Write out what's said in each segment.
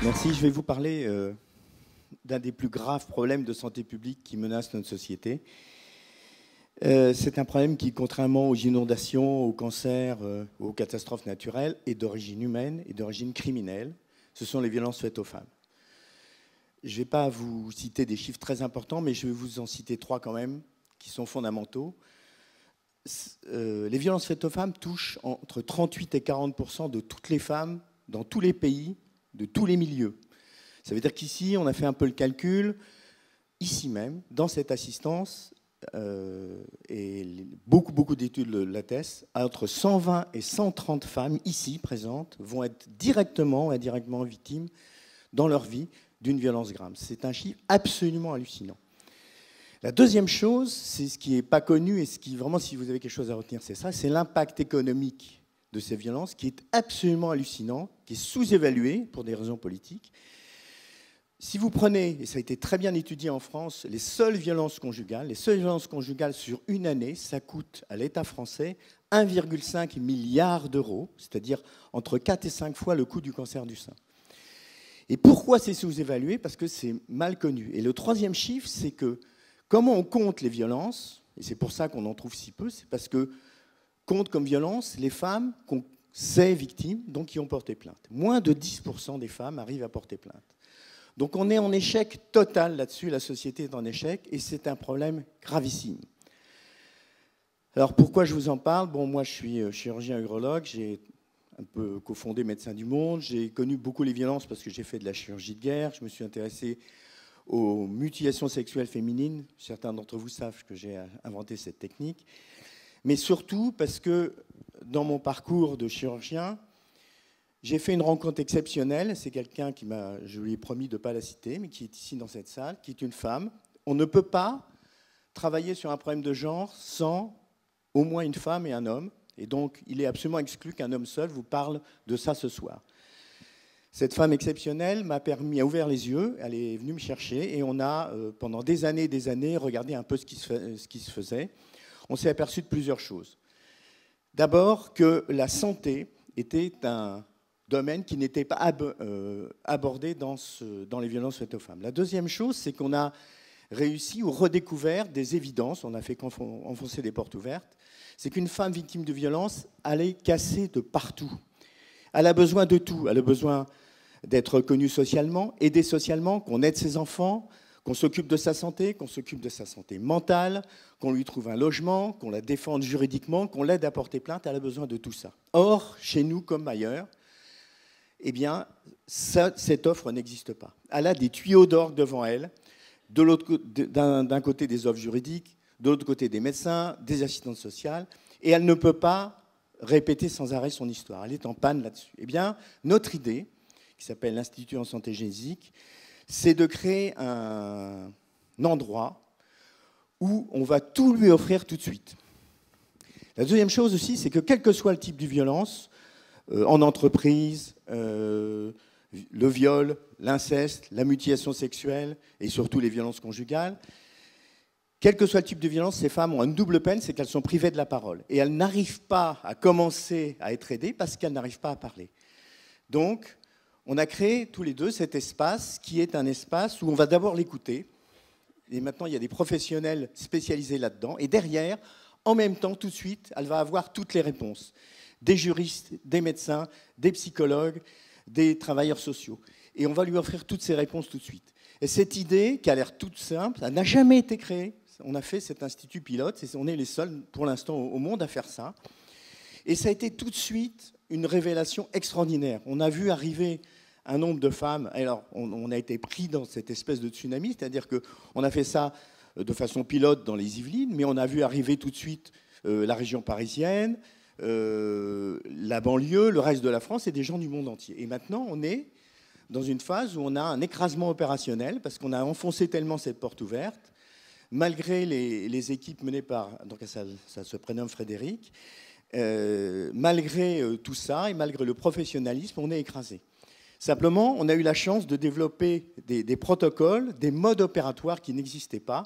Merci, je vais vous parler d'un des plus graves problèmes de santé publique qui menacent notre société. C'est un problème qui, contrairement aux inondations, aux cancers, aux catastrophes naturelles, est d'origine humaine et d'origine criminelle. Ce sont les violences faites aux femmes. Je ne vais pas vous citer des chiffres très importants, mais je vais vous en citer trois quand même, qui sont fondamentaux. Les violences faites aux femmes touchent entre 38 et 40% de toutes les femmes dans tous les pays, de tous les milieux. Ça veut dire qu'ici, on a fait un peu le calcul, ici même, dans cette assistance, et beaucoup d'études l'attestent, entre 120 et 130 femmes ici présentes vont être directement ou indirectement victimes dans leur vie d'une violence grave. C'est un chiffre absolument hallucinant. La deuxième chose, c'est ce qui n'est pas connu et ce qui, vraiment, si vous avez quelque chose à retenir, c'est ça, c'est l'impact économique de ces violences qui est absolument hallucinant, qui est sous-évalué pour des raisons politiques. Si vous prenez, et ça a été très bien étudié en France, les seules violences conjugales sur une année, ça coûte à l'État français 1,5 milliard d'euros, c'est-à-dire entre 4 et 5 fois le coût du cancer du sein. Et pourquoi c'est sous-évalué? Parce que c'est mal connu. Et le troisième chiffre, c'est que comment on compte les violences, et c'est pour ça qu'on en trouve si peu, c'est parce que compte comme violence les femmes qu'on sait victimes, donc qui ont porté plainte. Moins de 10% des femmes arrivent à porter plainte. Donc on est en échec total là-dessus, la société est en échec, et c'est un problème gravissime. Alors pourquoi je vous en parle? Bon, moi je suis chirurgien urologue, j'ai un peu cofondé Médecins du Monde, j'ai connu beaucoup les violences parce que j'ai fait de la chirurgie de guerre, je me suis intéressé aux mutilations sexuelles féminines, certains d'entre vous savent que j'ai inventé cette technique, mais surtout parce que dans mon parcours de chirurgien, j'ai fait une rencontre exceptionnelle. C'est quelqu'un qui m'a, je lui ai promis de ne pas la citer, mais qui est ici dans cette salle, qui est une femme. On ne peut pas travailler sur un problème de genre sans au moins une femme et un homme. Et donc, il est absolument exclu qu'un homme seul vous parle de ça ce soir. Cette femme exceptionnelle m'a ouvert les yeux. Elle est venue me chercher et on a, pendant des années, regardé un peu ce qui se faisait. On s'est aperçu de plusieurs choses. D'abord, que la santé était un domaine qui n'était pas abordé dans les violences faites aux femmes. La deuxième chose, c'est qu'on a réussi ou redécouvert des évidences, on a fait qu'enfoncer des portes ouvertes, c'est qu'une femme victime de violence, elle est cassée de partout. Elle a besoin de tout. Elle a besoin d'être reconnue socialement, aidée socialement, qu'on aide ses enfants, qu'on s'occupe de sa santé, qu'on s'occupe de sa santé mentale, qu'on lui trouve un logement, qu'on la défende juridiquement, qu'on l'aide à porter plainte, elle a besoin de tout ça. Or, chez nous comme ailleurs, eh bien, cette offre n'existe pas. Elle a des tuyaux d'orgue devant elle, d'un côté des offres juridiques, de l'autre côté des médecins, des assistantes sociales, et elle ne peut pas répéter sans arrêt son histoire. Elle est en panne là-dessus. Eh bien, notre idée, qui s'appelle l'Institut en santé génésique, c'est de créer un endroit où on va tout lui offrir tout de suite. La deuxième chose aussi, c'est que quel que soit le type de violence, en entreprise, le viol, l'inceste, la mutilation sexuelle et surtout les violences conjugales, quel que soit le type de violence, ces femmes ont une double peine, c'est qu'elles sont privées de la parole. Et elles n'arrivent pas à commencer à être aidées parce qu'elles n'arrivent pas à parler. Donc, on a créé tous les deux cet espace qui est un espace où on va d'abord l'écouter. Et maintenant, il y a des professionnels spécialisés là-dedans. Et derrière, en même temps, tout de suite, elle va avoir toutes les réponses. Des juristes, des médecins, des psychologues, des travailleurs sociaux. Et on va lui offrir toutes ces réponses tout de suite. Et cette idée, qui a l'air toute simple, elle n'a jamais été créée. On a fait cet institut pilote, et on est les seuls pour l'instant au monde à faire ça. Et ça a été tout de suite une révélation extraordinaire. On a vu arriver un nombre de femmes. Alors, on a été pris dans cette espèce de tsunami, c'est-à-dire qu'on a fait ça de façon pilote dans les Yvelines, mais on a vu arriver tout de suite la région parisienne, la banlieue, le reste de la France et des gens du monde entier. Et maintenant, on est dans une phase où on a un écrasement opérationnel parce qu'on a enfoncé tellement cette porte ouverte, malgré les équipes menées par, donc ça se prénomme Frédéric, malgré tout ça et malgré le professionnalisme, on est écrasé. Simplement, on a eu la chance de développer des protocoles, des modes opératoires qui n'existaient pas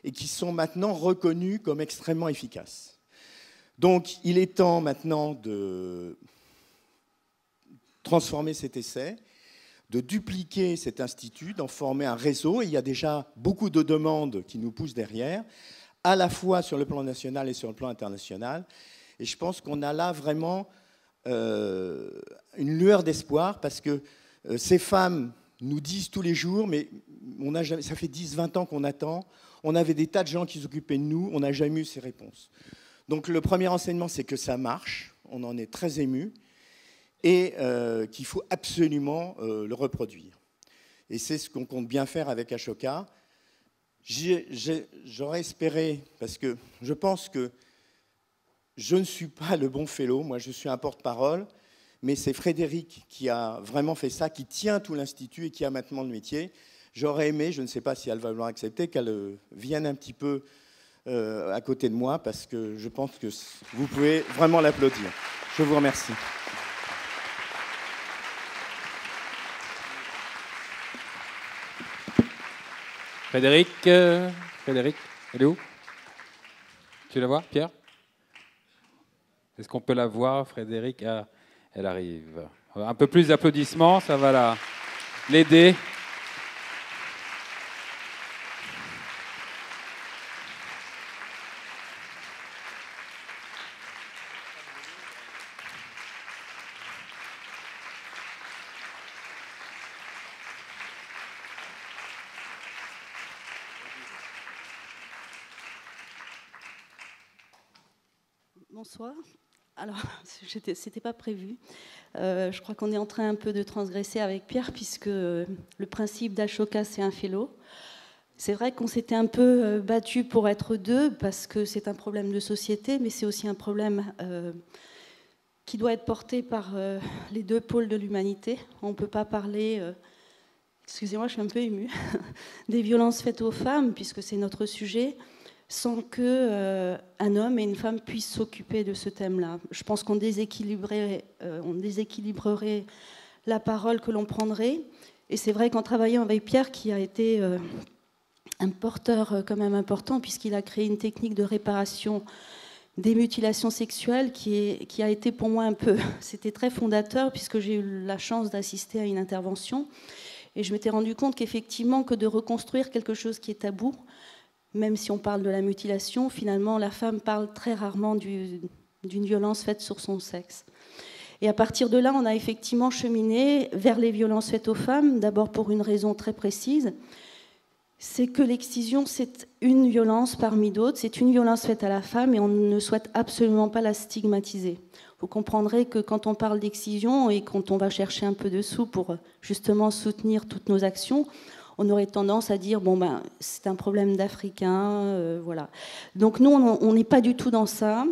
et qui sont maintenant reconnus comme extrêmement efficaces. Donc, il est temps maintenant de transformer cet essai, de dupliquer cet institut, d'en former un réseau. Et il y a déjà beaucoup de demandes qui nous poussent derrière, à la fois sur le plan national et sur le plan international. Et je pense qu'on a là vraiment une lueur d'espoir, parce que ces femmes nous disent tous les jours, mais ça fait 10-20 ans qu'on attend, on avait des tas de gens qui s'occupaient de nous, on n'a jamais eu ces réponses. Donc le premier enseignement, c'est que ça marche, on en est très ému, et qu'il faut absolument le reproduire. Et c'est ce qu'on compte bien faire avec Ashoka. J'aurais espéré, parce que je pense que je ne suis pas le bon fellow, moi je suis un porte-parole, mais c'est Frédéric qui a vraiment fait ça, qui tient tout l'Institut et qui a maintenant le métier. J'aurais aimé, je ne sais pas si elle va vouloir accepter, qu'elle vienne un petit peu à côté de moi, parce que je pense que vous pouvez vraiment l'applaudir. Je vous remercie. Frédéric, elle est où? Tu la vois, Pierre? Est-ce qu'on peut la voir, Frédéric? Ah, elle arrive. Un peu plus d'applaudissements, ça va l'aider. Bonsoir. Alors, c'était pas prévu. Je crois qu'on est en train un peu de transgresser avec Pierre, puisque le principe d'Ashoka, c'est un fellow. C'est vrai qu'on s'était un peu battu pour être deux, parce que c'est un problème de société, mais c'est aussi un problème qui doit être porté par les deux pôles de l'humanité. On ne peut pas parler, excusez-moi, je suis un peu émue, des violences faites aux femmes, puisque c'est notre sujet, sans qu'un homme et une femme puissent s'occuper de ce thème-là. Je pense qu'on déséquilibrerait la parole que l'on prendrait. Et c'est vrai qu'en travaillant avec Pierre, qui a été un porteur quand même important, puisqu'il a créé une technique de réparation des mutilations sexuelles qui a été pour moi un peu... C'était très fondateur, puisque j'ai eu la chance d'assister à une intervention. Et je m'étais rendu compte qu'effectivement, que de reconstruire quelque chose qui est tabou, même si on parle de la mutilation, finalement, la femme parle très rarement d'une violence faite sur son sexe. Et à partir de là, on a effectivement cheminé vers les violences faites aux femmes, d'abord pour une raison très précise, c'est que l'excision, c'est une violence parmi d'autres, c'est une violence faite à la femme et on ne souhaite absolument pas la stigmatiser. Vous comprendrez que quand on parle d'excision et quand on va chercher un peu de sous pour justement soutenir toutes nos actions, on aurait tendance à dire, bon, ben, c'est un problème d'Africains, voilà. Donc nous, on n'est pas du tout dans ça.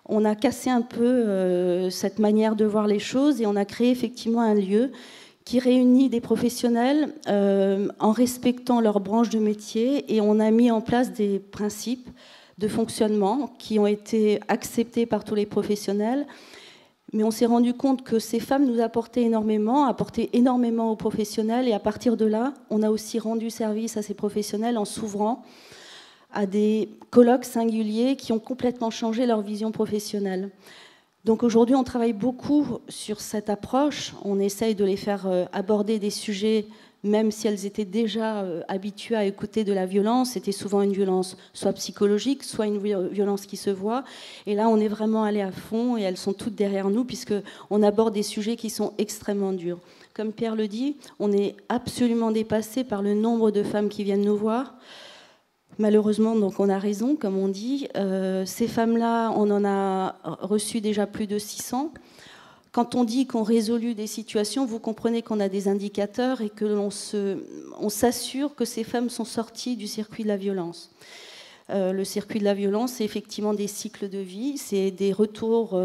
On a cassé un peu cette manière de voir les choses et on a créé effectivement un lieu qui réunit des professionnels en respectant leur branche de métier, et on a mis en place des principes de fonctionnement qui ont été acceptés par tous les professionnels. Mais on s'est rendu compte que ces femmes nous apportaient énormément aux professionnels, et à partir de là, on a aussi rendu service à ces professionnels en s'ouvrant à des colloques singuliers qui ont complètement changé leur vision professionnelle. Donc aujourd'hui, on travaille beaucoup sur cette approche. On essaye de les faire aborder des sujets, même si elles étaient déjà habituées à écouter de la violence. C'était souvent une violence soit psychologique, soit une violence qui se voit. Et là, on est vraiment allé à fond et elles sont toutes derrière nous, puisqu'on aborde des sujets qui sont extrêmement durs. Comme Pierre le dit, on est absolument dépassé par le nombre de femmes qui viennent nous voir. Malheureusement, donc on a raison, comme on dit. Ces femmes-là, on en a reçu déjà plus de 600. Quand on dit qu'on résolue des situations, vous comprenez qu'on a des indicateurs et que on s'assure que ces femmes sont sorties du circuit de la violence. Le circuit de la violence, c'est effectivement des cycles de vie, c'est des retours,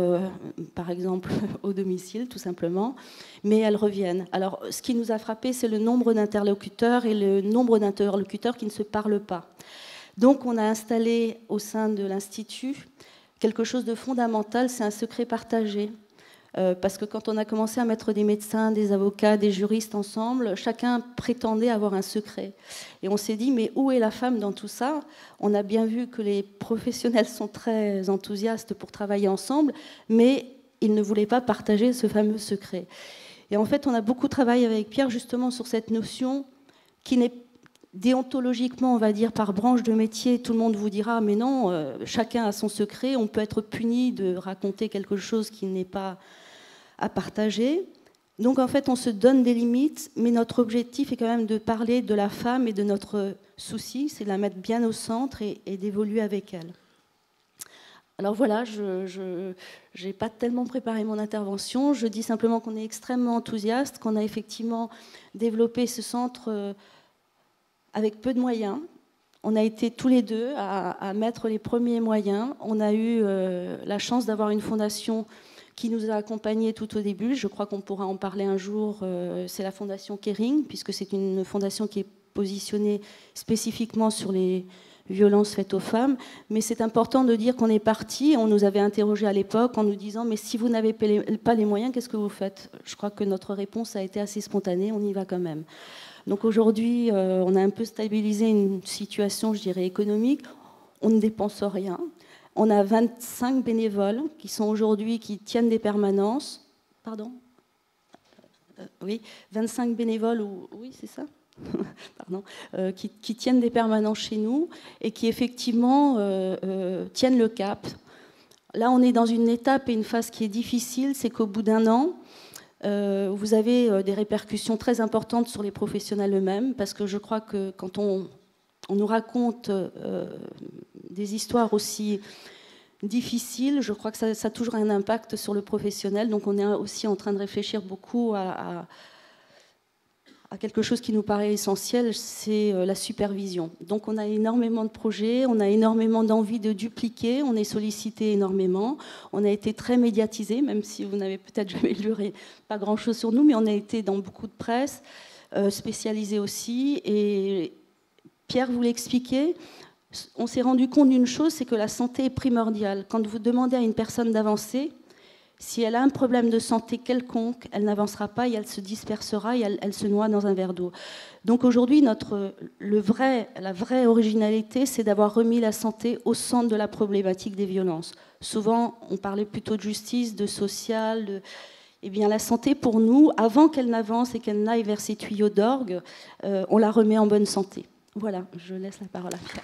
par exemple, au domicile, tout simplement, mais elles reviennent. Alors, ce qui nous a frappé, c'est le nombre d'interlocuteurs et le nombre d'interlocuteurs qui ne se parlent pas. Donc, on a installé au sein de l'Institut quelque chose de fondamental, c'est un secret partagé. Parce que quand on a commencé à mettre des médecins, des avocats, des juristes ensemble, chacun prétendait avoir un secret. Et on s'est dit, mais où est la femme dans tout ça? On a bien vu que les professionnels sont très enthousiastes pour travailler ensemble, mais ils ne voulaient pas partager ce fameux secret. Et en fait, on a beaucoup travaillé avec Pierre justement sur cette notion qui n'est déontologiquement, on va dire, par branche de métier. Tout le monde vous dira, mais non, chacun a son secret, on peut être puni de raconter quelque chose qui n'est pas à partager. Donc en fait, on se donne des limites, mais notre objectif est quand même de parler de la femme et de notre souci, c'est de la mettre bien au centre et d'évoluer avec elle. Alors voilà, je n'ai pas tellement préparé mon intervention, je dis simplement qu'on est extrêmement enthousiaste, qu'on a effectivement développé ce centre avec peu de moyens. On a été tous les deux à mettre les premiers moyens. On a eu la chance d'avoir une fondation qui nous a accompagnés tout au début. Je crois qu'on pourra en parler un jour. C'est la fondation Kering, puisque c'est une fondation qui est positionnée spécifiquement sur les violences faites aux femmes. Mais c'est important de dire qu'on est parti. On nous avait interrogés à l'époque en nous disant « mais si vous n'avez pas les moyens, qu'est-ce que vous faites ?» Je crois que notre réponse a été assez spontanée. On y va quand même. Donc aujourd'hui, on a un peu stabilisé une situation, je dirais, économique. On ne dépense rien. On a 25 bénévoles qui sont aujourd'hui, qui tiennent des permanences. Pardon ? Oui, 25 bénévoles, oui, c'est ça. Pardon, qui tiennent des permanences chez nous et qui effectivement tiennent le cap. Là, on est dans une étape et une phase qui est difficile, c'est qu'au bout d'un an, vous avez des répercussions très importantes sur les professionnels eux-mêmes, parce que je crois que quand on nous raconte des histoires aussi difficiles, je crois que ça a toujours un impact sur le professionnel. Donc on est aussi en train de réfléchir beaucoup à quelque chose qui nous paraît essentiel, c'est la supervision. Donc on a énormément de projets, on a énormément d'envie de dupliquer, on est sollicité énormément, on a été très médiatisé, même si vous n'avez peut-être jamais lu pas grand-chose sur nous, mais on a été dans beaucoup de presse, spécialisé aussi, et Pierre vous l'expliquait, on s'est rendu compte d'une chose, c'est que la santé est primordiale. Quand vous demandez à une personne d'avancer, si elle a un problème de santé quelconque, elle n'avancera pas et elle se dispersera et elle se noie dans un verre d'eau. Donc aujourd'hui, la vraie originalité, c'est d'avoir remis la santé au centre de la problématique des violences. Souvent, on parlait plutôt de justice, de social, Eh bien, la santé, pour nous, avant qu'elle n'avance et qu'elle n'aille vers ces tuyaux d'orgue, on la remet en bonne santé. Voilà, je laisse la parole à Pierre.